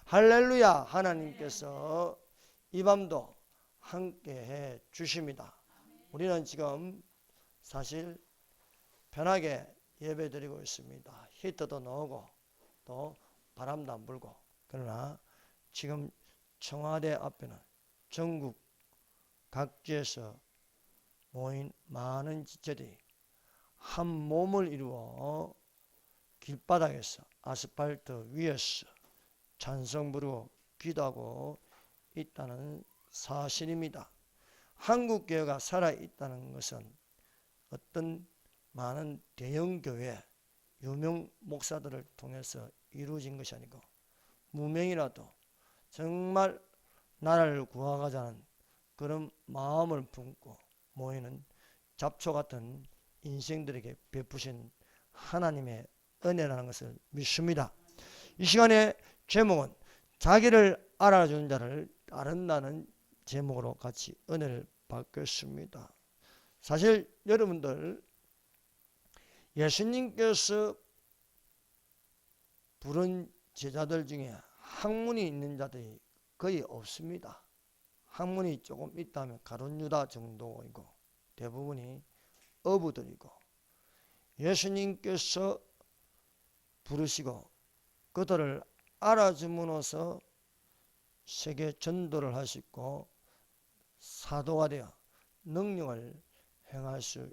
할렐루야. 하나님께서 이 밤도 함께해 주십니다. 우리는 지금 사실 편하게 예배드리고 있습니다. 히터도 나오고 또 바람도 안 불고. 그러나 지금 청와대 앞에는 전국 각지에서 모인 많은 지체들이 한 몸을 이루어 길바닥에서 아스팔트 위에서 찬송 부르고 기도하고 있다는 사실입니다. 한국교회가 살아있다는 것은 어떤 많은 대형교회 유명 목사들을 통해서 이루어진 것이 아니고 무명이라도 정말 나라를 구하고자 하는 그런 마음을 품고 모이는 잡초 같은 인생들에게 베푸신 하나님의 은혜라는 것을 믿습니다. 이 시간에 제목은 자기를 알아주는 자를 따른다는 제목으로 같이 은혜를 받겠습니다. 사실 여러분들 예수님께서 부른 제자들 중에 학문이 있는 자들이 거의 없습니다. 학문이 조금 있다면 가룟 유다 정도이고 대부분이 어부들이고 예수님께서 부르시고 그들을 알아줌으로써 세계 전도를 할 수 있고 사도가 되어 능력을 행할 수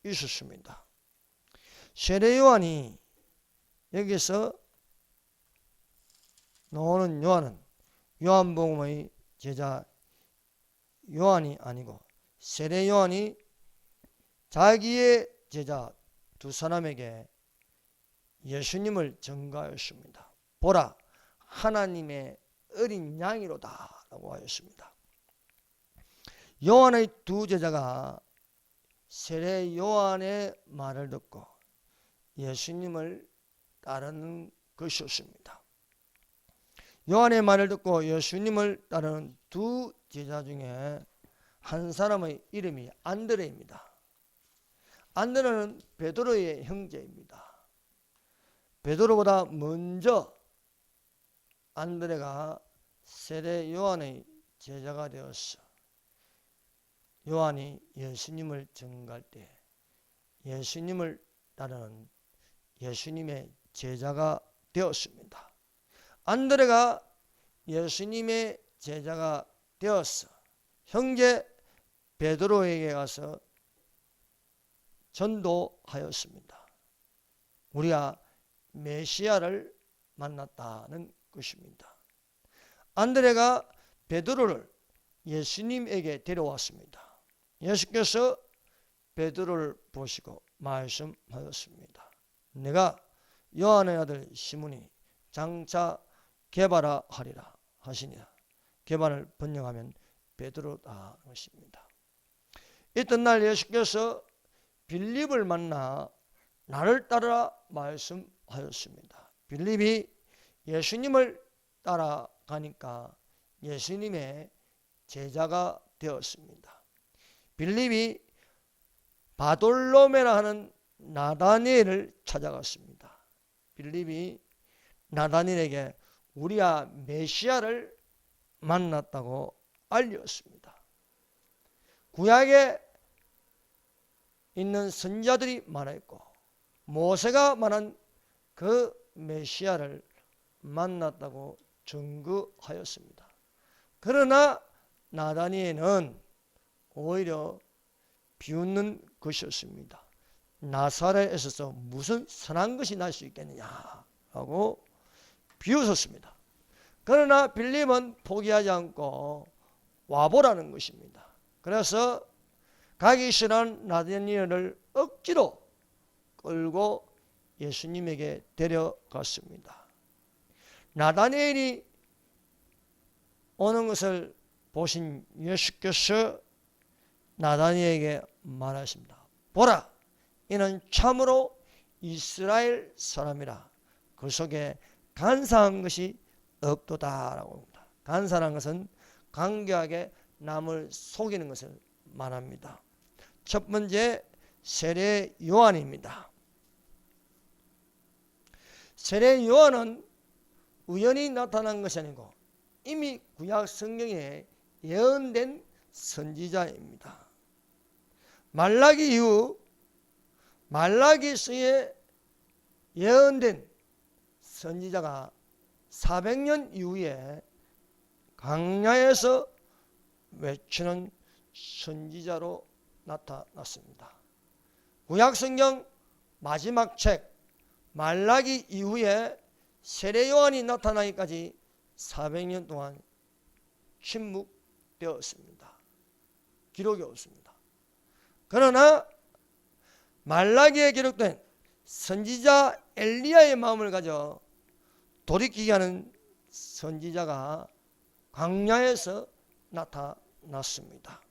있었습니다. 세례 요한이 여기서 나오는 요한은 요한복음의 제자 요한이 아니고 세례 요한이 자기의 제자 두 사람에게 예수님을 전가하였습니다. 보라, 하나님의 어린 양이로다 라고 하였습니다. 요한의 두 제자가 세례 요한의 말을 듣고 예수님을 따르는 것이었습니다. 요한의 말을 듣고 예수님을 따르는 두 제자 중에 한 사람의 이름이 안드레입니다. 안드레는 베드로의 형제입니다. 베드로보다 먼저 안드레가 세례 요한의 제자가 되었어. 요한이 예수님을 전가할 때 예수님을 따르는 예수님의 제자가 되었습니다. 안드레가 예수님의 제자가 되었어. 형제 베드로에게 가서 전도하였습니다. 우리가 메시아를 만났다는 것입니다. 안드레가 베드로를 예수님에게 데려왔습니다. 예수께서 베드로를 보시고 말씀하였습니다. 내가 요한의 아들 시몬이 장차 게바라 하리라 하시니라. 게바를 번역하면 베드로다 것입니다. 이튿 날 예수께서 빌립을 만나 나를 따르라 말씀하였습니다. 빌립이 예수님을 따라가니까 예수님의 제자가 되었습니다. 빌립이 바돌로메라 하는 나다니엘을 찾아갔습니다. 빌립이 나다니엘에게 우리가 메시아를 만났다고 알렸습니다. 구약에 있는 선지자들이 말했고 모세가 말한 그 메시아를 만났다고 증거하였습니다. 그러나 나다니엘은 오히려 비웃는 것이었습니다. 나사렛에서 무슨 선한 것이 날 수 있겠느냐라고 비웃었습니다. 그러나 빌립은 포기하지 않고 와보라는 것입니다. 그래서 가기 싫은 나다니엘을 억지로 끌고 예수님에게 데려갔습니다. 나다니엘이 오는 것을 보신 예수께서 나다니엘에게 말하십니다. 보라, 이는 참으로 이스라엘 사람이라. 그 속에 간사한 것이 없도다라고 합니다. 간사한 것은 간교하게 남을 속이는 것을 말합니다. 첫 번째 세례 요한입니다. 세례 요한은 우연히 나타난 것이 아니고 이미 구약 성경에 예언된 선지자입니다. 말라기 이후 말라기서에 예언된 선지자가 400년 이후에 광야에서 외치는 선지자로 나타났습니다. 구약성경 마지막 책 말라기 이후에 세례 요한이 나타나기까지 400년 동안 침묵되었습니다. 기록이 없습니다. 그러나 말라기에 기록된 선지자 엘리야의 마음을 가져 돌이키게 하는 선지자가 광야에서 나타났습니다.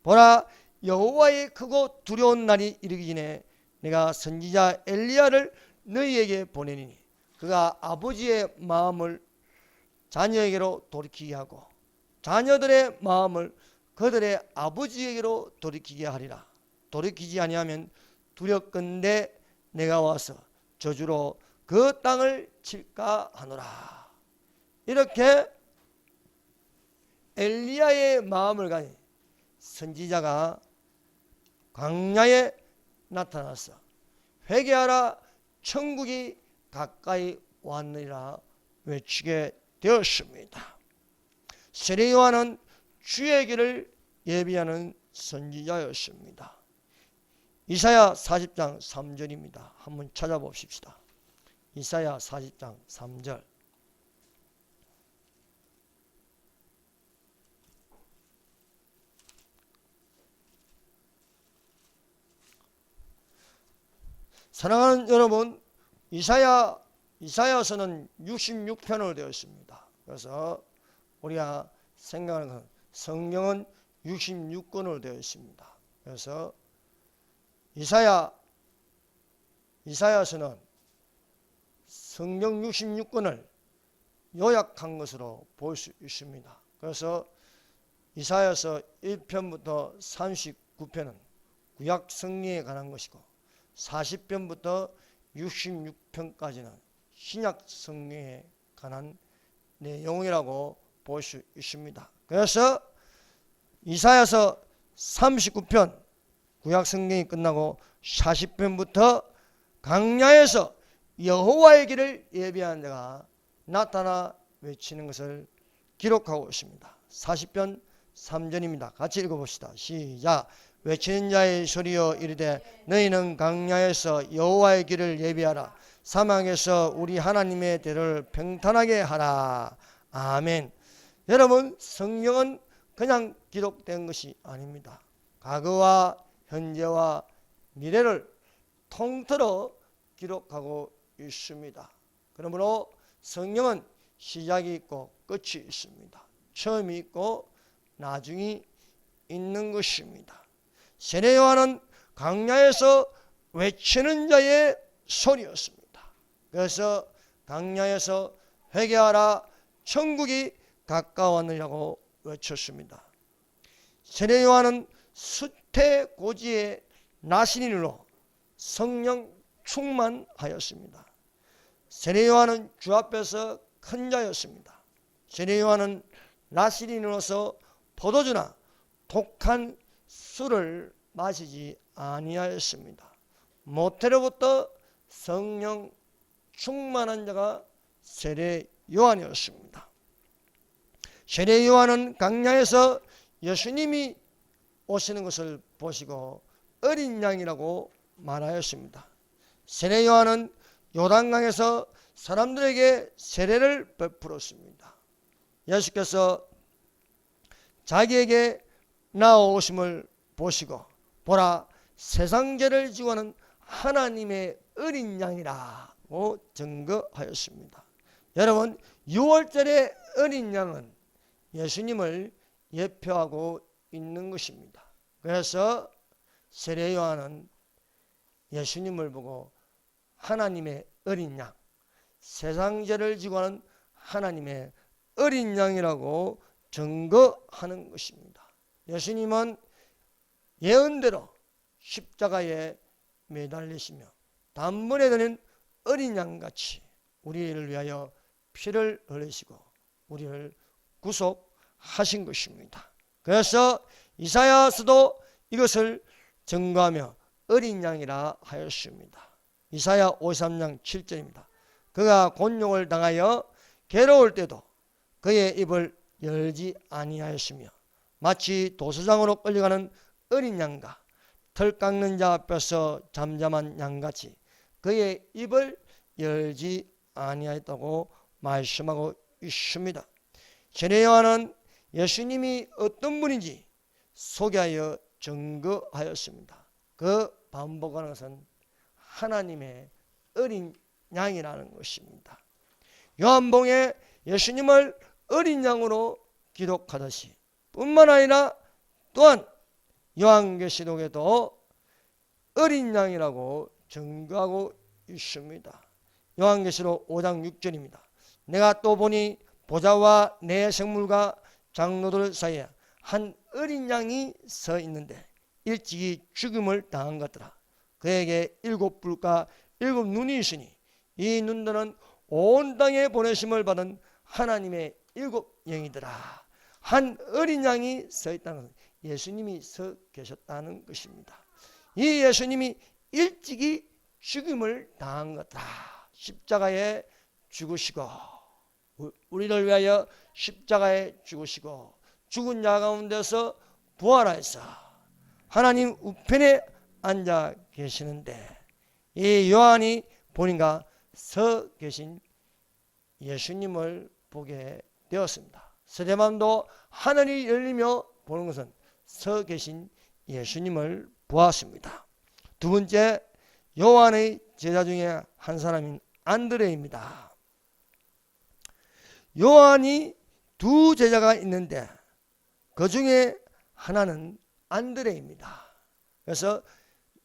보라, 여호와의 크고 두려운 날이 이르기 전에 내가 선지자 엘리야를 너희에게 보내니 그가 아버지의 마음을 자녀에게로 돌이키게 하고 자녀들의 마음을 그들의 아버지에게로 돌이키게 하리라. 돌이키지 아니하면 두렵건대 내가 와서 저주로 그 땅을 칠까 하노라. 이렇게 엘리야의 마음을 가진 선지자가 광야에 나타나서 회개하라, 천국이 가까이 왔느니라 외치게 되었습니다. 세례 요한은 주의 길을 예비하는 선지자였습니다. 이사야 40장 3절입니다. 한번 찾아봅시다. 이사야 40장 3절. 사랑하는 여러분, 이사야서는 66편으로 되어 있습니다. 그래서 우리가 생각하는 건 성경은 66권으로 되어 있습니다. 그래서 이사야서는 성경 66권을 요약한 것으로 볼 수 있습니다. 그래서 이사야서 1편부터 39편은 구약 성경에 관한 것이고 40편부터 66편까지는 신약 성경에 관한 내용이라고 볼 수 있습니다. 그래서 이사야서 39편 구약 성경이 끝나고 40편부터 광야에서 여호와의 길을 예비하는 자가 나타나 외치는 것을 기록하고 있습니다. 40편 3절입니다. 같이 읽어봅시다. 시작. 외치는 자의 소리여 이르되 너희는 광야에서 여호와의 길을 예비하라. 사막에서 우리 하나님의 대를 평탄하게 하라. 아멘. 여러분, 성경은 그냥 기록된 것이 아닙니다. 과거와 현재와 미래를 통틀어 기록하고 있습니다. 그러므로 성경은 시작이 있고 끝이 있습니다. 처음이 있고 나중이 있는 것입니다. 세례 요한은 광야에서 외치는 자의 소리였습니다. 그래서 광야에서 회개하라, 천국이 가까웠느냐고 외쳤습니다. 세례 요한은 수태고지의 나신인으로 성령 충만하였습니다. 세례 요한은 주 앞에서 큰 자였습니다. 세례 요한은 나신인으로서 포도주나 독한 술을 마시지 아니하였습니다. 모태로부터 성령 충만한 자가 세례 요한이었습니다. 세례 요한은 광야에서 예수님이 오시는 것을 보시고 어린 양이라고 말하였습니다. 세례 요한은 요단강에서 사람들에게 세례를 베풀었습니다. 예수께서 자기에게 나오심을 보시고 보라, 세상 죄를 지고 하는 하나님의 어린 양이라고 증거하였습니다. 여러분, 6월절의 어린 양은 예수님을 예표하고 있는 것입니다. 그래서 세례 요한은 예수님을 보고 하나님의 어린 양, 세상 죄를 지고 하는 하나님의 어린 양이라고 증거하는 것입니다. 예수님은 예언대로 십자가에 매달리시며 단번에 드는 어린 양같이 우리를 위하여 피를 흘리시고 우리를 구속하신 것입니다. 그래서 이사야서도 이것을 증거하며 어린 양이라 하였습니다. 이사야 53장 7절입니다. 그가 곤욕을 당하여 괴로울 때도 그의 입을 열지 아니하였으며 마치 도수장으로 끌려가는 어린 양과 털 깎는 자 앞에서 잠잠한 양같이 그의 입을 열지 아니하였다고 말씀하고 있습니다. 세례 요한은 예수님이 어떤 분인지 소개하여 증거하였습니다. 그 반복하는 것은 하나님의 어린 양이라는 것입니다. 요한복음에 예수님을 어린 양으로 기록하듯이 뿐만 아니라 또한 요한계시록에도 어린 양이라고 증거하고 있습니다. 요한계시록 5장 6절입니다. 내가 또 보니 보좌와 내 생물과 장로들 사이에 한 어린 양이 서 있는데 일찍이 죽음을 당한 것더라. 그에게 7뿔과 7눈이 있으니 이 눈들은 온 땅에 보내심을 받은 하나님의 7영이더라. 한 어린 양이 서 있다는 것은 예수님이 서 계셨다는 것입니다. 이 예수님이 일찍이 죽음을 당한 것이다. 십자가에 죽으시고 우리를 위하여 십자가에 죽으시고 죽은 자 가운데서 부활하여서 하나님 우편에 앉아 계시는데 이 요한이 보니까 서 계신 예수님을 보게 되었습니다. 스데반도 하늘이 열리며 보는 것은 서 계신 예수님을 보았습니다. 두 번째, 요한의 제자 중에 한 사람인 안드레입니다. 요한이 두 제자가 있는데 그 중에 하나는 안드레입니다. 그래서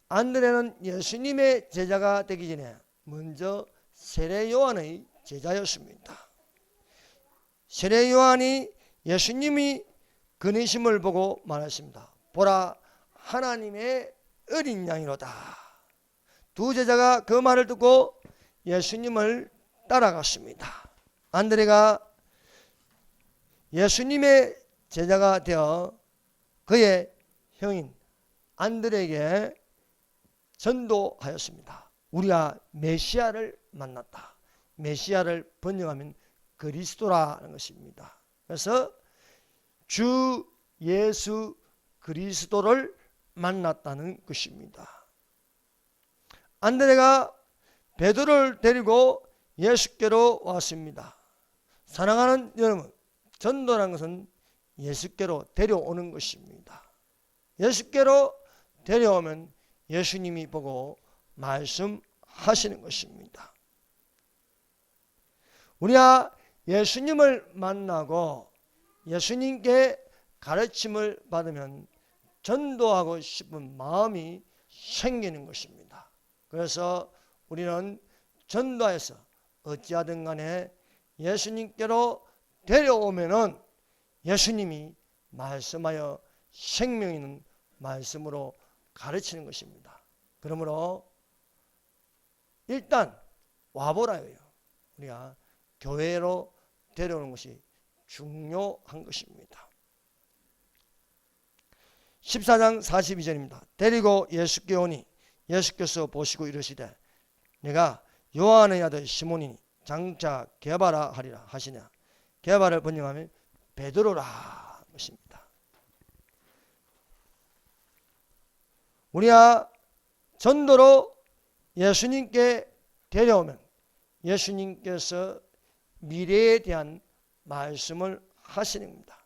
안드레는 예수님의 제자가 되기 전에 먼저 세례 요한의 제자였습니다. 세례 요한이 예수님이 그니심을 보고 말했습니다. 보라, 하나님의 어린 양이로다. 두 제자가 그 말을 듣고 예수님을 따라갔습니다. 안드레가 예수님의 제자가 되어 그의 형인 안드레에게 전도하였습니다. 우리가 메시아를 만났다. 메시아를 번역하면 그리스도라는 것입니다. 그래서 주 예수 그리스도를 만났다는 것입니다. 안드레가 베드로를 데리고 예수께로 왔습니다. 사랑하는 여러분, 전도라는 것은 예수께로 데려오는 것입니다. 예수께로 데려오면 예수님이 보고 말씀하시는 것입니다. 우리가 예수님을 만나고 예수님께 가르침을 받으면 전도하고 싶은 마음이 생기는 것입니다. 그래서 우리는 전도해서 어찌하든 간에 예수님께로 데려오면은 예수님이 말씀하여 생명 있는 말씀으로 가르치는 것입니다. 그러므로 일단 와보라요. 우리가 교회로 데려오는 것이 중요한 것입니다. 14장 42절입니다. 데리고 예수께 오니 예수께서 보시고 이르시되 내가 요한의 아들 시몬이니 장차 게바라 하리라 하시냐. 게바를 번역하면 베드로라 것입니다. 우리가 전도로 예수님께 데려오면 예수님께서 미래에 대한 말씀을 하시는 겁니다.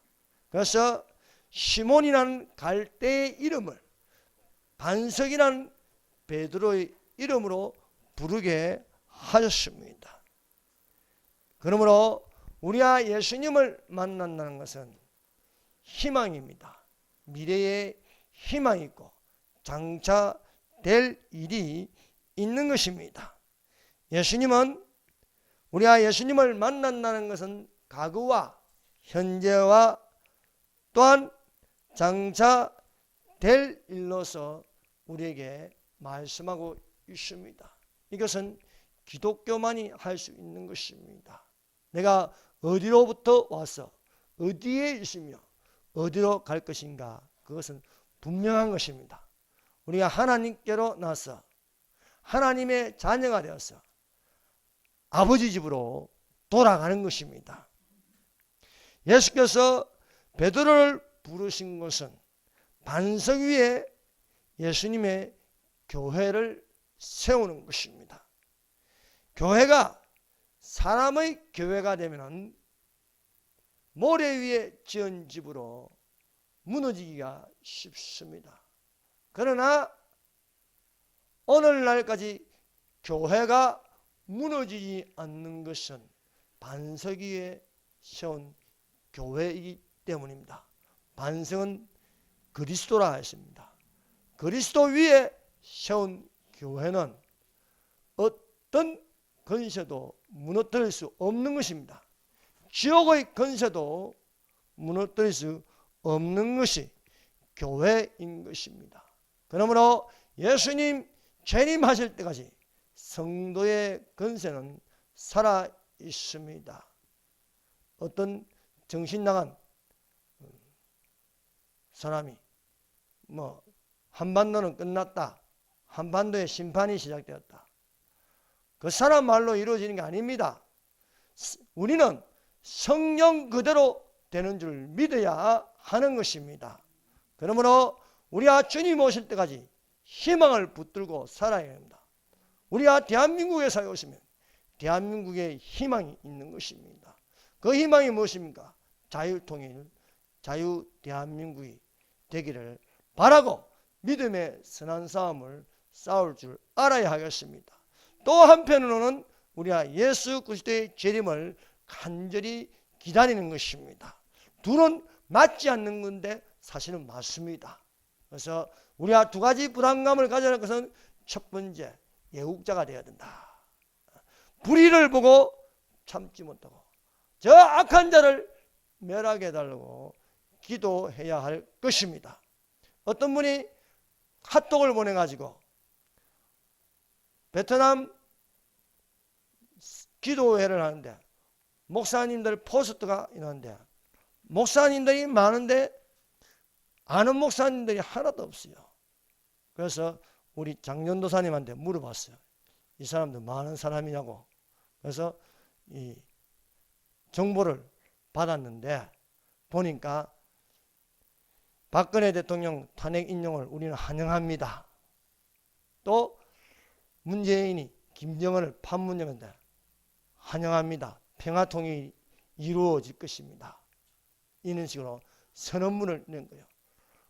그래서 시몬이라는 갈대의 이름을 반석이라는 베드로의 이름으로 부르게 하셨습니다. 그러므로 우리가 예수님을 만난다는 것은 희망입니다. 미래에 희망이 있고 장차 될 일이 있는 것입니다. 예수님은 우리가 예수님을 만난다는 것은 과거와 현재와 또한 장차 될 일로서 우리에게 말씀하고 있습니다. 이것은 기독교만이 할 수 있는 것입니다. 내가 어디로부터 와서 어디에 있으며 어디로 갈 것인가, 그것은 분명한 것입니다. 우리가 하나님께로 나서 하나님의 자녀가 되어서 아버지 집으로 돌아가는 것입니다. 예수께서 베드로를 부르신 것은 반석 위에 예수님의 교회를 세우는 것입니다. 교회가 사람의 교회가 되면 모래 위에 지은 집으로 무너지기가 쉽습니다. 그러나 오늘날까지 교회가 무너지지 않는 것은 반석 위에 세운 교회이기 때문입니다. 반석은 그리스도라 했습니다. 그리스도 위에 세운 교회는 어떤 권세도 무너뜨릴 수 없는 것입니다. 지옥의 권세도 무너뜨릴 수 없는 것이 교회인 것입니다. 그러므로 예수님 재림하실 때까지 성도의 권세는 살아 있습니다. 어떤 정신 나간 사람이 한반도는 끝났다, 한반도의 심판이 시작되었다, 그 사람 말로 이루어지는 게 아닙니다. 우리는 성령 그대로 되는 줄 믿어야 하는 것입니다. 그러므로 우리가 주님 오실 때까지 희망을 붙들고 살아야 합니다. 우리가 대한민국에 살고 있으면 대한민국에 희망이 있는 것입니다. 그 희망이 무엇입니까? 자유통일, 자유대한민국이 되기를 바라고 믿음의 선한 싸움을 싸울 줄 알아야 하겠습니다. 또 한편으로는 우리가 예수 그리스도의 재림을 간절히 기다리는 것입니다. 둘은 맞지 않는 건데 사실은 맞습니다. 그래서 우리가 두 가지 불안감을 가져야 할 것은, 첫 번째, 예국자가 되어야 된다. 불의를 보고 참지 못하고 저 악한 자를 멸하게 해달라고 기도해야 할 것입니다. 어떤 분이 카톡을 보내가지고 베트남 기도회를 하는데 목사님들 포스트가 있는데 목사님들이 많은데 아는 목사님들이 하나도 없어요. 그래서 우리 장년도사님한테 물어봤어요. 이 사람들 많은 사람이냐고. 그래서 이 정보를 받았는데 보니까 박근혜 대통령 탄핵 인용을 우리는 환영합니다. 또 문재인이 김정은을 판문점한데 환영합니다. 평화통일이 이루어질 것입니다. 이런 식으로 선언문을 낸 거예요.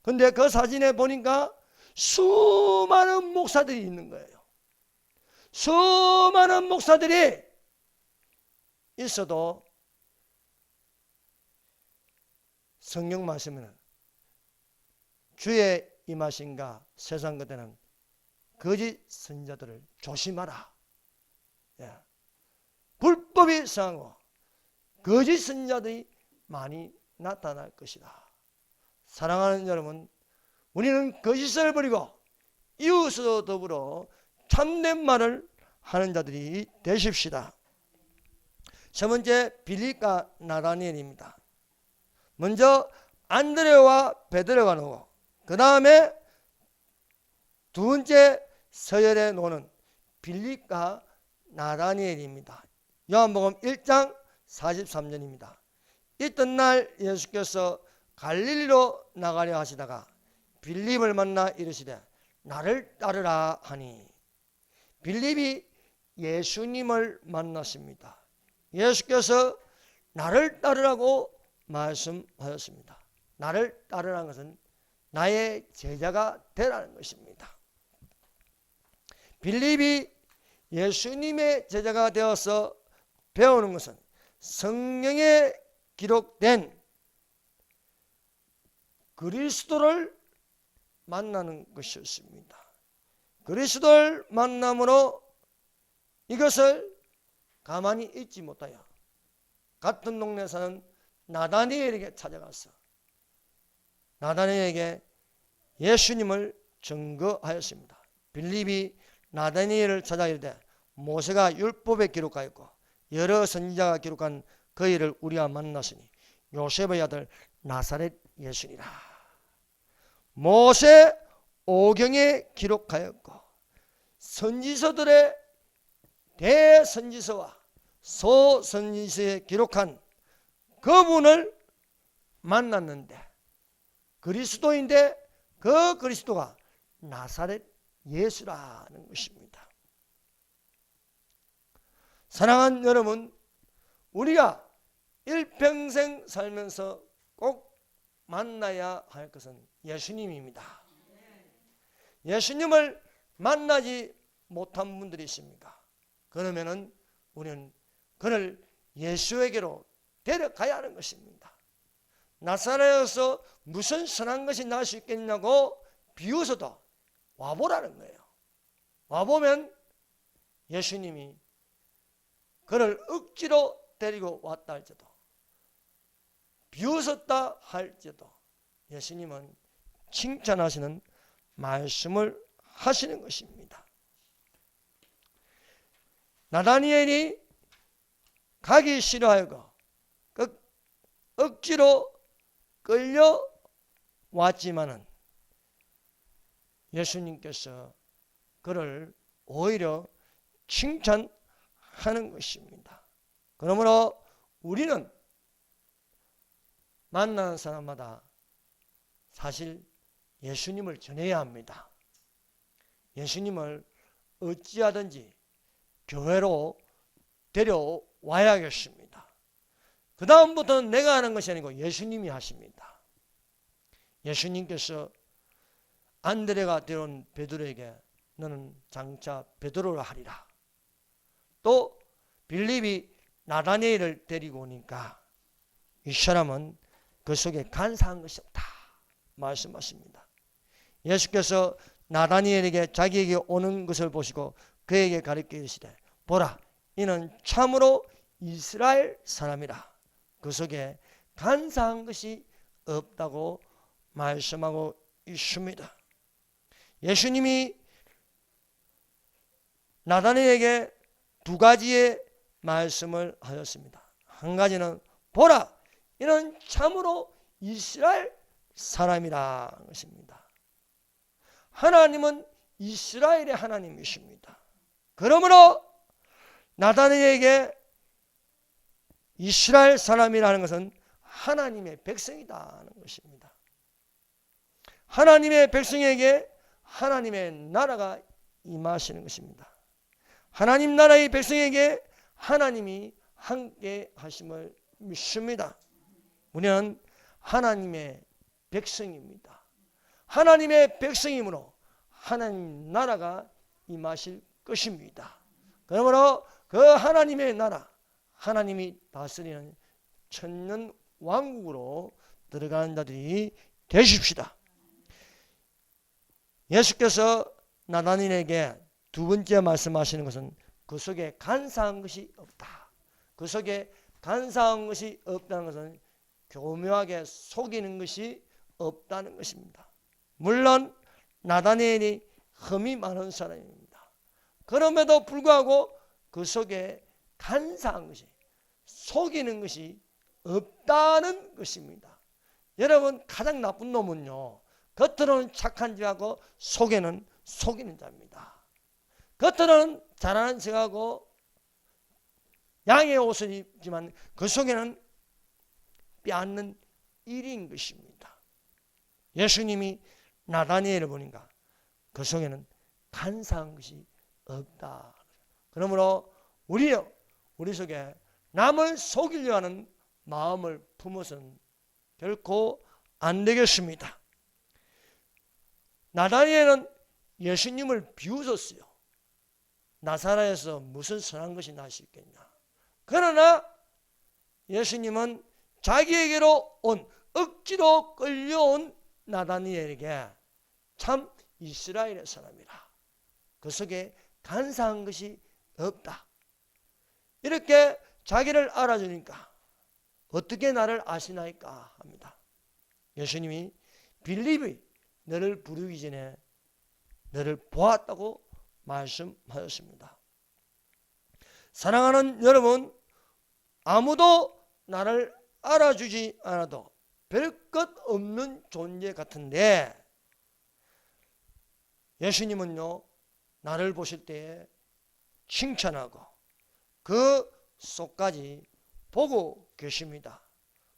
근데 그 사진에 보니까 수많은 목사들이 있는 거예요. 수많은 목사들이 있어도 성경 말씀에는 주의 임하신가 세상 그때는 거짓 선지자들을 조심하라. 불법이 성하고 거짓 선지자들이 많이 나타날 것이다. 사랑하는 여러분, 우리는 거짓을 버리고 이웃과 더불어 참된 말을 하는 자들이 되십시다. 세 번째, 빌립과 나다니엘입니다. 먼저 안드레와 베드로가 나오고 그 다음에 두 번째 서열에 놓는 빌립과 나다니엘입니다. 요한복음 1장 43절입니다. 있던 날 예수께서 갈릴리로 나가려 하시다가 빌립을 만나 이르시되 나를 따르라 하니, 빌립이 예수님을 만났습니다. 예수께서 나를 따르라고 말씀하셨습니다. 나를 따르라는 것은 나의 제자가 되라는 것입니다. 빌립이 예수님의 제자가 되어서 배우는 것은 성경에 기록된 그리스도를 만나는 것이었습니다. 그리스도를 만남으로 이것을 가만히 있지 못하여 같은 동네 사는 나다니엘에게 찾아가서 나다니엘에게 예수님을 증거하였습니다. 빌립이 나다니엘을 찾아 이르되 모세가 율법에 기록하였고 여러 선지자가 기록한 그 일을 우리가 만났으니 요셉의 아들 나사렛 예수니라. 모세 오경에 기록하였고 선지서들의 대선지서와 소선지서에 기록한 그분을 만났는데 그리스도인데 그 그리스도가 나사렛 예수라는 것입니다. 사랑하는 여러분, 우리가 일평생 살면서 꼭 만나야 할 것은 예수님입니다. 예수님을 만나지 못한 분들이 있습니까? 그러면은 우리는 그를 예수에게로 데려가야 하는 것입니다. 나사렛에서 무슨 선한 것이 날 수 있겠냐고 비웃어도 와보라는 거예요. 와보면 예수님이 그를 억지로 데리고 왔다 할지도 비웃었다 할지도 예수님은 칭찬하시는 말씀을 하시는 것입니다. 나다니엘이 가기 싫어하고 억지로 끌려왔지만은 예수님께서 그를 오히려 칭찬하는 것입니다. 그러므로 우리는 만나는 사람마다 사실 예수님을 전해야 합니다. 예수님을 어찌하든지 교회로 데려와야겠습니다. 그 다음부터는 내가 하는 것이 아니고 예수님이 하십니다. 예수님께서 안드레가 데려온 베드로에게 너는 장차 베드로라 하리라. 또 빌립이 나다니엘을 데리고 오니까 이 사람은 그 속에 간사한 것이 없다 말씀하십니다. 예수께서 나다니엘에게 자기에게 오는 것을 보시고 그에게 가르쳐 이르시되 보라 이는 참으로 이스라엘 사람이라. 그 속에 간사한 것이 없다고 말씀하고 있습니다. 예수님이 나다니엘에게 두 가지의 말씀을 하셨습니다. 한 가지는 보라 이는 참으로 이스라엘 사람이라 것입니다. 하나님은 이스라엘의 하나님이십니다. 그러므로 나다니엘에게 이스라엘 사람이라는 것은 하나님의 백성이다는 것입니다. 하나님의 백성에게 하나님의 나라가 임하시는 것입니다. 하나님 나라의 백성에게 하나님이 함께 하심을 믿습니다. 우리는 하나님의 백성입니다. 하나님의 백성이므로 하나님 나라가 임하실 것입니다. 그러므로 그 하나님의 나라, 하나님이 다스리는 천년 왕국으로 들어가는 자들이 되십시다. 예수께서 나다니엘에게 두 번째 말씀하시는 것은 그 속에 간사한 것이 없다. 그 속에 간사한 것이 없다는 것은 교묘하게 속이는 것이 없다는 것입니다. 물론 나다니엘이 흠이 많은 사람입니다. 그럼에도 불구하고 그 속에 간사한 것이 속이는 것이 없다는 것입니다. 여러분 가장 나쁜 놈은요 겉으로는 착한 자하고 속에는 속이는 자입니다. 겉으로는 잘하는 척하고 양의 옷을 입지만 그 속에는 빼앗는 일인 것입니다. 예수님이 나다니엘을 보니까 그 속에는 간사한 것이 없다. 그러므로 우리 속에 남을 속이려 하는 마음을 품어서는 결코 안 되겠습니다. 나다니엘은 예수님을 비웃었어요. 나사렛에서 무슨 선한 것이 날 수 있겠냐. 그러나 예수님은 자기에게로 온 억지로 끌려온 나다니엘에게 참 이스라엘의 사람이라. 그 속에 간사한 것이 없다. 이렇게 자기를 알아주니까 어떻게 나를 아시나이까 합니다. 예수님이 빌립이 너를 부르기 전에 너를 보았다고 말씀하셨습니다. 사랑하는 여러분, 아무도 나를 알아주지 않아도 별 것 없는 존재 같은데 예수님은요 나를 보실 때에 칭찬하고 그 속까지 보고 계십니다.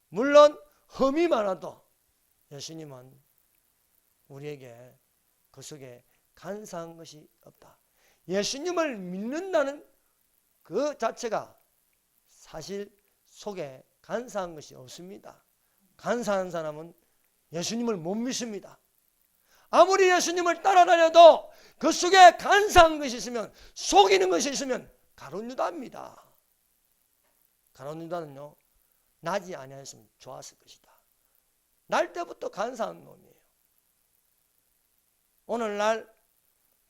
물론 흠이 많아도 예수님은 우리에게 그 속에 간사한 것이 없다. 예수님을 믿는다는 그 자체가 사실 속에 간사한 것이 없습니다. 간사한 사람은 예수님을 못 믿습니다. 아무리 예수님을 따라다녀도 그 속에 간사한 것이 있으면, 속이는 것이 있으면 가룟 유다입니다. 가룟 유다는요 나지 아니하였으면 좋았을 것이다. 날 때부터 간사한 놈이에요. 오늘날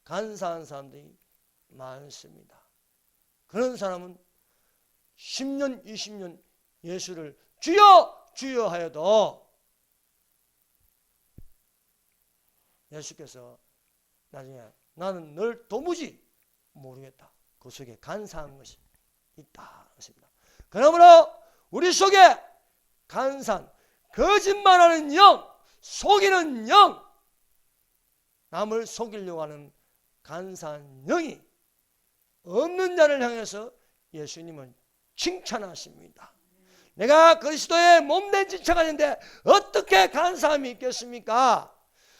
간사한 사람들이 많습니다. 그런 사람은 10년 20년 예수를 주여 주여 하여도 예수께서 나중에 나는 널 도무지 모르겠다. 그 속에 간사한 것이 있다. 그렇습니다. 그러므로 우리 속에 간사한 거짓말하는 영, 속이는 영, 남을 속이려고 하는 간사한 영이 없는 자를 향해서 예수님은 칭찬하십니다. 내가 그리스도의 몸된 지체가 있는데 어떻게 간사함이 있겠습니까?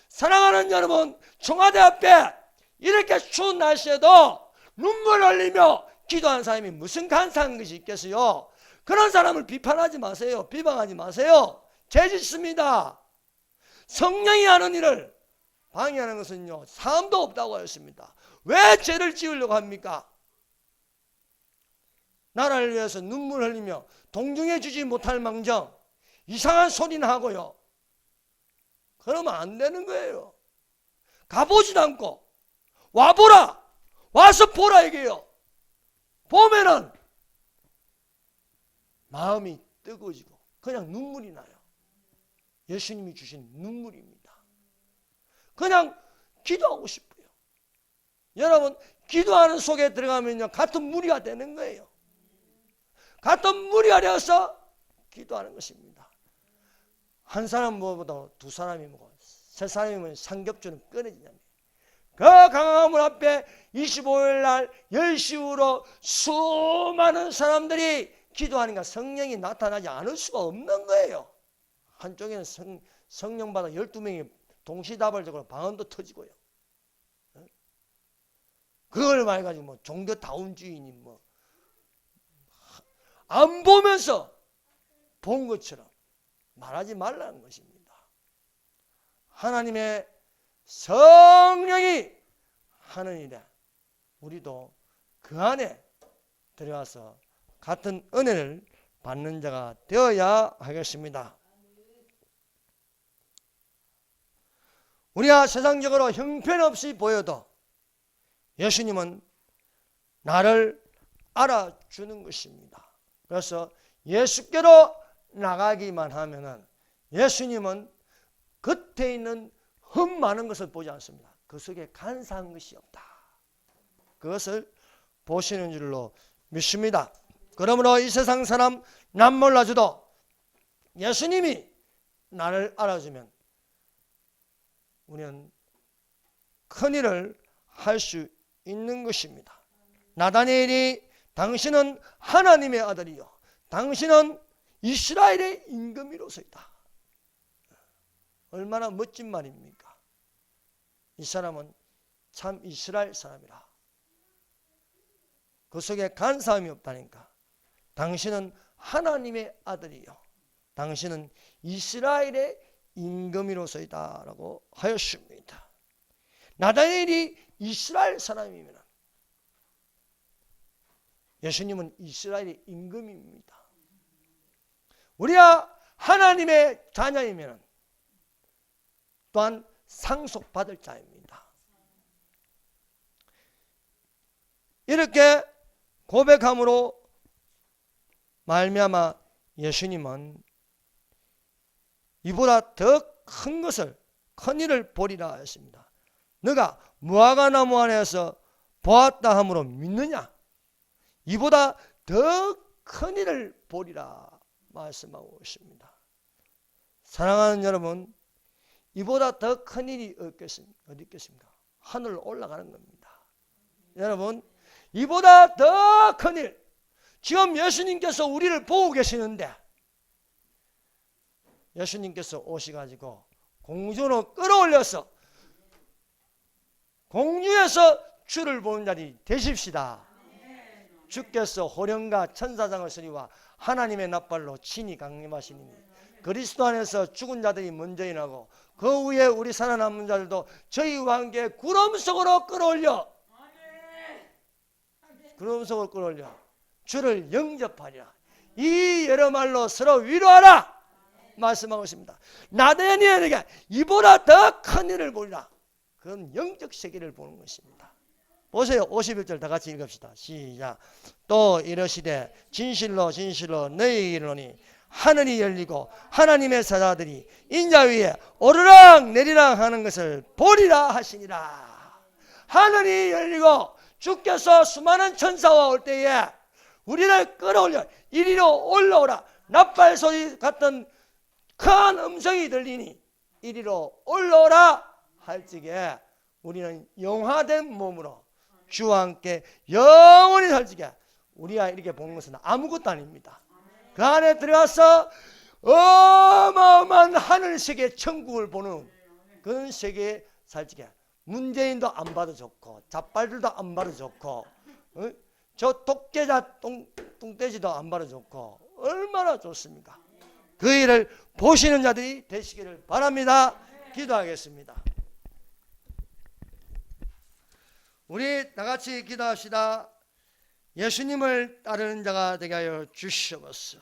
사랑하는 여러분, 청와대 앞에 이렇게 추운 날씨에도 눈물 흘리며 기도하는 사람이 무슨 간사한 것이 있겠어요? 그런 사람을 비판하지 마세요. 비방하지 마세요. 죄 짓습니다. 성령이 하는 일을 방해하는 것은요 사함도 없다고 하였습니다. 왜 죄를 지으려고 합니까? 나라를 위해서 눈물 흘리며 동정해 주지 못할 망정 이상한 소리나 하고요. 그러면 안 되는 거예요. 가보지도 않고 와보라, 와서 보라 이게요. 보면은 마음이 뜨거워지고 그냥 눈물이 나요. 예수님이 주신 눈물입니다. 그냥 기도하고 싶어요. 여러분 기도하는 속에 들어가면요 같은 무리가 되는 거예요. 같은 무리가 되어서 기도하는 것입니다. 한 사람 먹어도 두 사람이 먹어, 세 사람이면 삼겹줄은 끊어지냐면 그 강화문 앞에 25일 날 10시 후로 수많은 사람들이 기도하니까 성령이 나타나지 않을 수가 없는 거예요. 한쪽에는 성령 받아 12명이 동시다발적으로 방언도 터지고요. 그걸 말해가지고 뭐 종교다운주의니 뭐 안 보면서 본 것처럼 말하지 말라는 것입니다. 하나님의 성령이 하는 일에 우리도 그 안에 들어가서 같은 은혜를 받는 자가 되어야 하겠습니다. 우리가 세상적으로 형편없이 보여도 예수님은 나를 알아주는 것입니다. 그래서 예수께로 나가기만 하면은 예수님은 겉에 있는 흠 많은 것을 보지 않습니다. 그 속에 간사한 것이 없다. 그것을 보시는 줄로 믿습니다. 그러므로 이 세상 사람 남 몰라줘도 예수님이 나를 알아주면 우리는 큰일을 할 수 있는 것입니다. 나다니엘이 당신은 하나님의 아들이요 당신은 이스라엘의 임금이로소이다. 얼마나 멋진 말입니까? 이 사람은 참 이스라엘 사람이라. 그 속에 간사함이 없다니까. 당신은 하나님의 아들이요 당신은 이스라엘의 임금이로소이다 라고 하였습니다. 나다니엘이 이스라엘 사람이면 예수님은 이스라엘의 임금입니다. 우리가 하나님의 자녀이면 또한 상속받을 자입니다. 이렇게 고백함으로 말미암아 예수님은 이보다 더 큰 것을 큰 일을 보리라 하였습니다. 너가 무화과나무 안에서 보았다 함으로 믿느냐? 이보다 더 큰 일을 보리라 말씀하고 있습니다. 사랑하는 여러분, 이보다 더 큰 일이 어디 있겠습니까? 하늘로 올라가는 겁니다. 여러분, 이보다 더 큰 일, 지금 예수님께서 우리를 보고 계시는데 예수님께서 오셔가지고 공주로 끌어올려서 공주에서 주를 보는 자리 되십시다. 주께서 호령과 천사장을 서리와 하나님의 납발로 친히 강림하시니 그리스도 안에서 죽은 자들이 먼저 일어나고 그 후에 우리 살아남은 자들도 저희와 함께 구름 속으로 끌어올려 주를 영접하리라. 이 여러 말로 서로 위로하라 말씀하고 있습니다. 나대니에게 이보다 더 큰 일을 보리라. 그건 영적 세계를 보는 것입니다. 보세요. 51절 다 같이 읽읍시다. 시작. 또 이러시되 진실로 진실로 너희에게 이르노니 하늘이 열리고 하나님의 사자들이 인자 위에 오르락 내리락 하는 것을 보리라 하시니라. 하늘이 열리고 주께서 수많은 천사와 올 때에 우리를 끌어올려 이리로 올라오라. 납발 소리 같은 큰 음성이 들리니 이리로 올라오라 할 적에 우리는 영화된 몸으로 주와 함께 영원히 살 적에 우리가 이렇게 보는 것은 아무것도 아닙니다. 그 안에 들어가서 어마어마한 하늘 세계 천국을 보는 그런 세계에 살 적에 문재인도 안 봐도 좋고 잡발들도 안 봐도 좋고 저 독재자 똥돼지도 안 봐도 좋고 얼마나 좋습니까? 그 일을 보시는 자들이 되시기를 바랍니다. 기도하겠습니다. 우리 다 같이 기도합시다. 예수님을 따르는 자가 되게 하여 주시옵소서.